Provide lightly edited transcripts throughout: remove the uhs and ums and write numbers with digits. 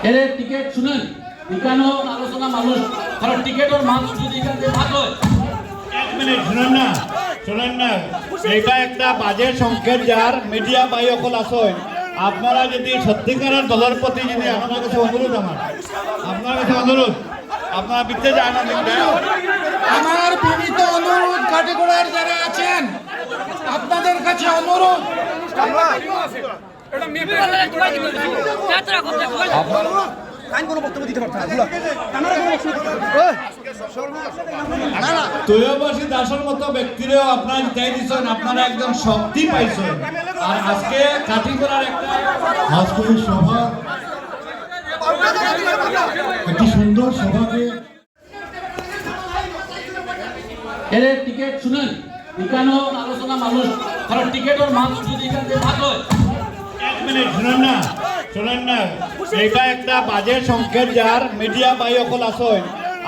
এর টিকিট শুনেন এখানেও আলোচনা মানুষ কারণ টিকিটের মানুষ যদি এখান থেকে ভাগ হয়। এক মিনিট শুনেন না এটা একটা বাজে সংকেত যার মিডিয়া বাই অকল আসয় আপনারা যদি সত্যিকারের দলের প্রতি যদি আপনার কাছে অনুরোধ আপনার কাছে অনুরোধ আপনারা বিতে যায় না আমার বিনীত অনুরোধ কাটিগড়ার যারা আছেন আপনাদের কাছে অনুরোধ তৈয়বাসী দাসের মতো ব্যক্তিরাও আপনারা জিতাই দিচ্ছেন আপনারা একদম শক্তি পাইছেন আর আজকে কাটি করার একটা আজকের সভা একটি সুন্দর সভাকে এর টিকিট শুনেন এখানেও আলোচনা মানুষ কারণ টিকিটের মানুষ যদি এখান থেকে ভাগ হয়। এক মিনিট শুনেন না এটা একটা বাজে সংকেত যার মিডিয়া বাই অকল আসয়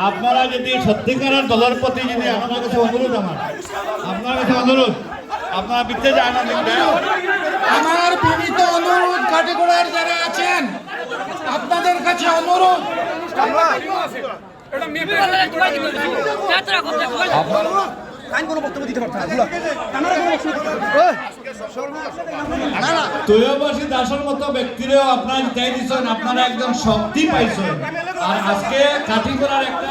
আপনারা যদি সত্যিকারের দলের প্রতি যদি আপনার কাছে অনুরোধ আপনার কাছে অনুরোধ আপনারা বিতে যায় না আমার বিনীত অনুরোধ কাটিগড়ার যারা আছেন আপনাদের কাছে অনুরোধ তৈয়বাসী দাসের মতো ব্যক্তিরাও আপনারা জিতাই দিচ্ছেন আপনারা একদম শক্তি পাইছেন আর আজকে কাটি করার একটা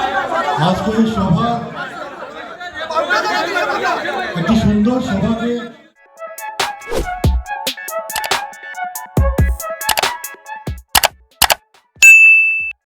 আজকের সভা একটি সুন্দর সভাকে